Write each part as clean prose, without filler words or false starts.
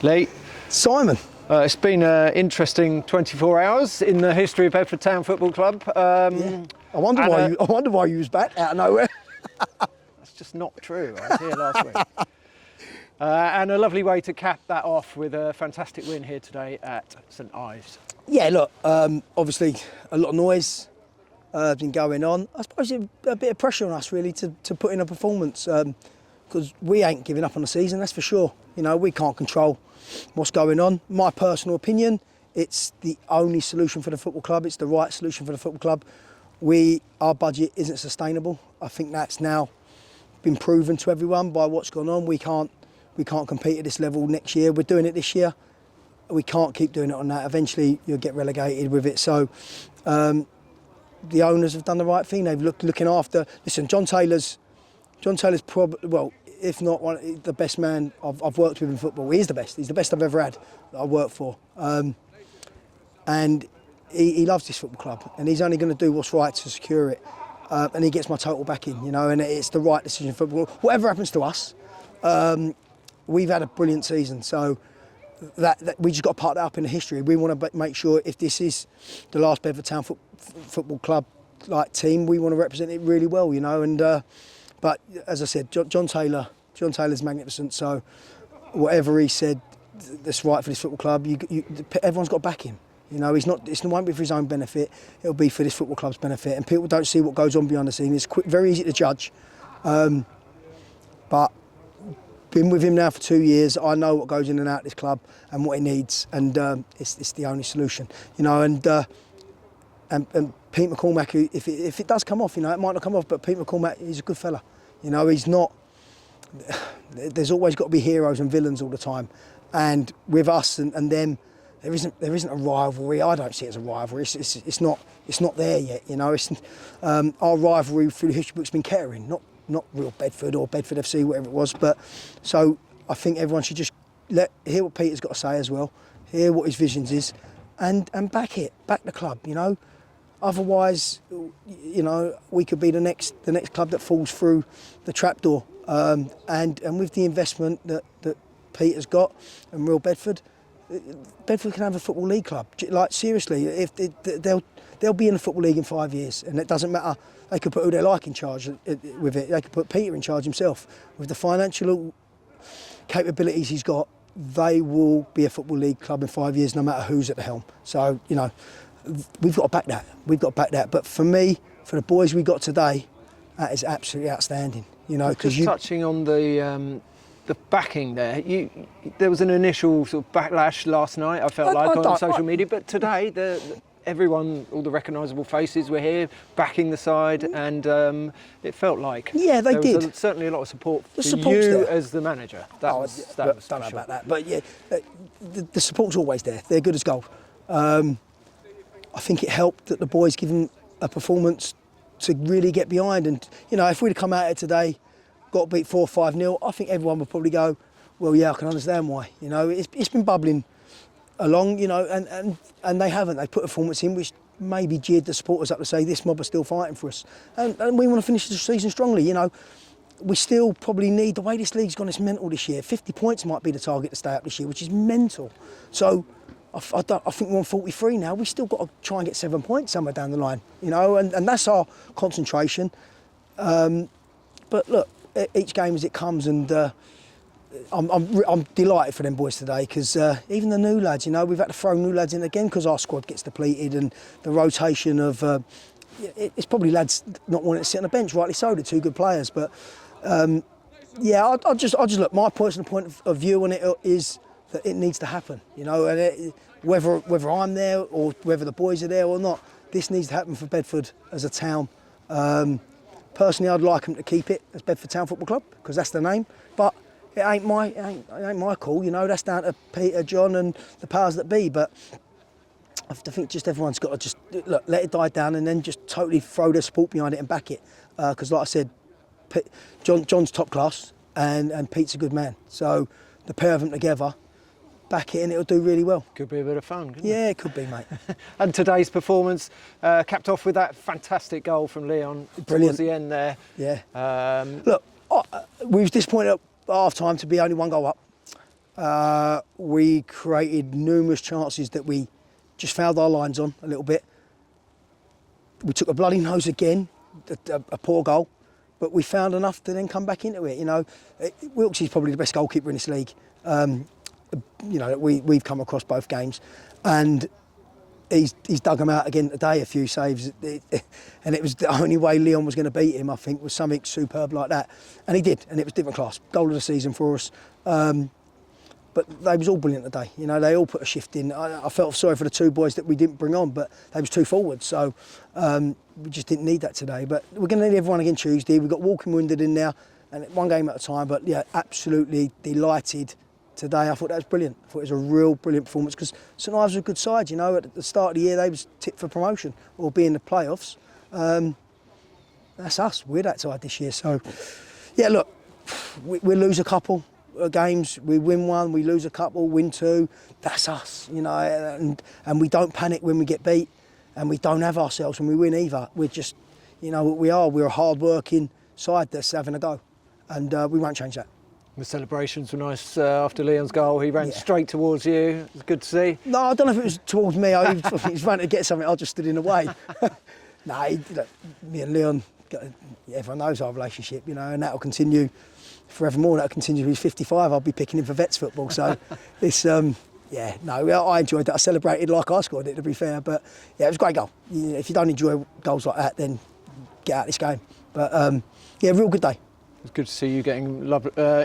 Lee. Simon. It's been an interesting 24 hours in the history of Bedford Town Football Club. Yeah. I wonder why you was back out of nowhere. That's just not true. I was here last week. And a lovely way to cap that off with a fantastic win here today at St Ives. Yeah, look, obviously a lot of noise been going on. I suppose a bit of pressure on us really to put in a performance because we ain't giving up on the season, that's for sure. You know, we can't control what's going on. My personal opinion, it's the only solution for the football club. It's the right solution for the football club. Our budget isn't sustainable. I think that's now been proven to everyone by what's gone on. We can't compete at this level next year. We're doing it this year. We can't keep doing it on that. Eventually, you'll get relegated with it. So, the owners have done the right thing. They've looking after. Listen, John Taylor's probably, well, if not the best man I've worked with in football. He is the best. He's the best I've ever had that I worked for. And he loves this football club, and he's only going to do what's right to secure it. And he gets my total backing, you know, and it's the right decision for football. Whatever happens to us, we've had a brilliant season, so that we just got to part that up in the history. We want to make sure if this is the last Bedford Town Football Club like team, we want to represent it really well, you know. And but as I said, John Taylor's magnificent. So whatever he said, that's right for this football club. Everyone's got to back him. You know, it won't be for his own benefit. It'll be for this football club's benefit. And people don't see what goes on behind the scenes. It's very easy to judge. But been with him now for 2 years. I know what goes in and out of this club and what it needs, and it's the only solution. You know, and Pete McCormack, if it does come off, you know, it might not come off, but Pete McCormack, he's a good fella. You know, he's not. There's always got to be heroes and villains all the time, and with us and them. There isn't a rivalry. I don't see it as a rivalry. It's not there yet. You know, our rivalry through the history book's been Kettering, not real Bedford or Bedford FC, whatever it was. But so I think everyone should just hear what Peter's got to say as well, hear what his visions is, and back the club. You know, otherwise, you know, we could be the next club that falls through the trapdoor. And with the investment that Peter's got and Real Bedford can have a Football League club. Like, seriously, if they'll be in the Football League in 5 years, and it doesn't matter. They could put who they like in charge with it. They could put Peter in charge himself. With the financial capabilities he's got, they will be a Football League club in 5 years, no matter who's at the helm. So, you know, we've got to back that. We've got to back that. But for me, for the boys we got today, that is absolutely outstanding. You know, because touching on the backing there, there was an initial sort of backlash last night, I felt on social media, but today everyone, all the recognisable faces were here backing the side, and it felt like there was certainly a lot of support for you there as the manager. That was don't know about that, but yeah, the support's always there. They're good as gold. I think it helped that the boys given a performance to really get behind, and you know, if we'd have come out here today, got beat 4-5-0, I think everyone would probably go, well, yeah, I can understand why. You know, it's been bubbling along, you know, and they haven't. They put a performance in which maybe jeered the supporters up to say this mob are still fighting for us, and we want to finish the season strongly. You know, we still probably need, the way this league's gone, it's mental this year. 50 points might be the target to stay up this year, which is mental. So I think we're on 43 now. We've still got to try and get 7 points somewhere down the line, you know, and that's our concentration. But look, each game as it comes, and I'm delighted for them boys today, because even the new lads, you know, we've had to throw new lads in again because our squad gets depleted, and the rotation of it's probably lads not wanting to sit on the bench, rightly so. They're two good players, but yeah, I just look. My personal point of view on it is that it needs to happen, you know, and whether I'm there or whether the boys are there or not, this needs to happen for Bedford as a town. Personally, I'd like them to keep it as Bedford Town Football Club, because that's the name. But it ain't my call, you know. That's down to Peter, John, and the powers that be. But I think just everyone's got to just let it die down, and then just totally throw their support behind it and back it. Because, like I said, John's top class, and Pete's a good man. So the pair of them together, back it, and it'll do really well. Could be a bit of fun, couldn't it? Yeah, it could be, mate. And today's performance capped off with that fantastic goal from Leon towards the end there. Yeah. Look, we was disappointed at half-time to be only one goal up. We created numerous chances that we just fouled our lines on a little bit. We took a bloody nose again, a poor goal, but we found enough to then come back into it. You know, Wilkes probably the best goalkeeper in this league. You know, we've come across both games, and he's dug them out again today, a few saves, and it was the only way Leon was going to beat him, I think, was something superb like that, and he did, and it was different class. Goal of the season for us. But they was all brilliant today. You know, they all put a shift in. I felt sorry for the two boys that we didn't bring on, but they was two forwards, so we just didn't need that today. But we're going to need everyone again Tuesday. We've got Walking Wounded in now, and one game at a time. But yeah, absolutely delighted today. I thought that was brilliant. I thought it was a real brilliant performance because St Ives was a good side. You know, at the start of the year they was tipped for promotion or be in the playoffs. That's us. We're that side this year. So yeah, look, we lose a couple games, we win one, we lose a couple, win two. That's us, you know, and we don't panic when we get beat, and we don't have ourselves when we win either. We're just, you know what we are. We're a hard-working side that's having a go, and we won't change that. The celebrations were nice after Leon's goal. He ran straight towards you. It was good to see. No, I don't know if it was towards me. I think he was running to get something. I just stood in the way. No, me and Leon, everyone knows our relationship, you know, and that'll continue forevermore. That'll continue to be 55. I'll be picking him for vets football. So it's, yeah, no, I enjoyed that. I celebrated like I scored it, to be fair. But yeah, it was a great goal. If you don't enjoy goals like that, then get out of this game. But yeah, real good day. It's good to see you getting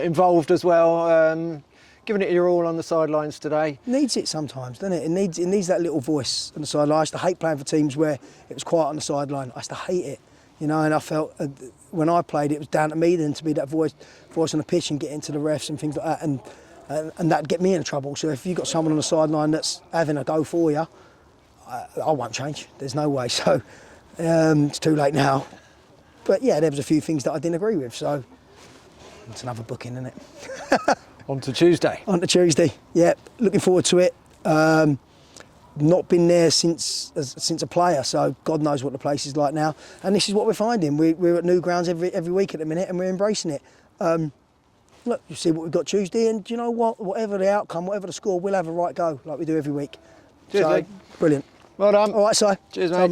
involved as well. Giving it your all on the sidelines today. Needs it sometimes, doesn't it? It needs that little voice on the sideline. I used to hate playing for teams where it was quiet on the sideline. I used to hate it, you know. And I felt when I played, it was down to me then to be that voice on the pitch and get into the refs and things like that, and that'd get me into trouble. So if you've got someone on the sideline that's having a go for you, I won't change. There's no way. So it's too late now. But yeah, there was a few things that I didn't agree with. So it's another booking, isn't it? On to Tuesday. On to Tuesday, yeah. Looking forward to it. Not been there since a player, so God knows what the place is like now. And this is what we're finding. We're at new grounds every week at the minute, and we're embracing it. Look, you see what we've got Tuesday, and do you know what? Whatever the outcome, whatever the score, we'll have a right go like we do every week. Cheers, so, Lee. Brilliant. Well done. All right, Si. Cheers, So, mate.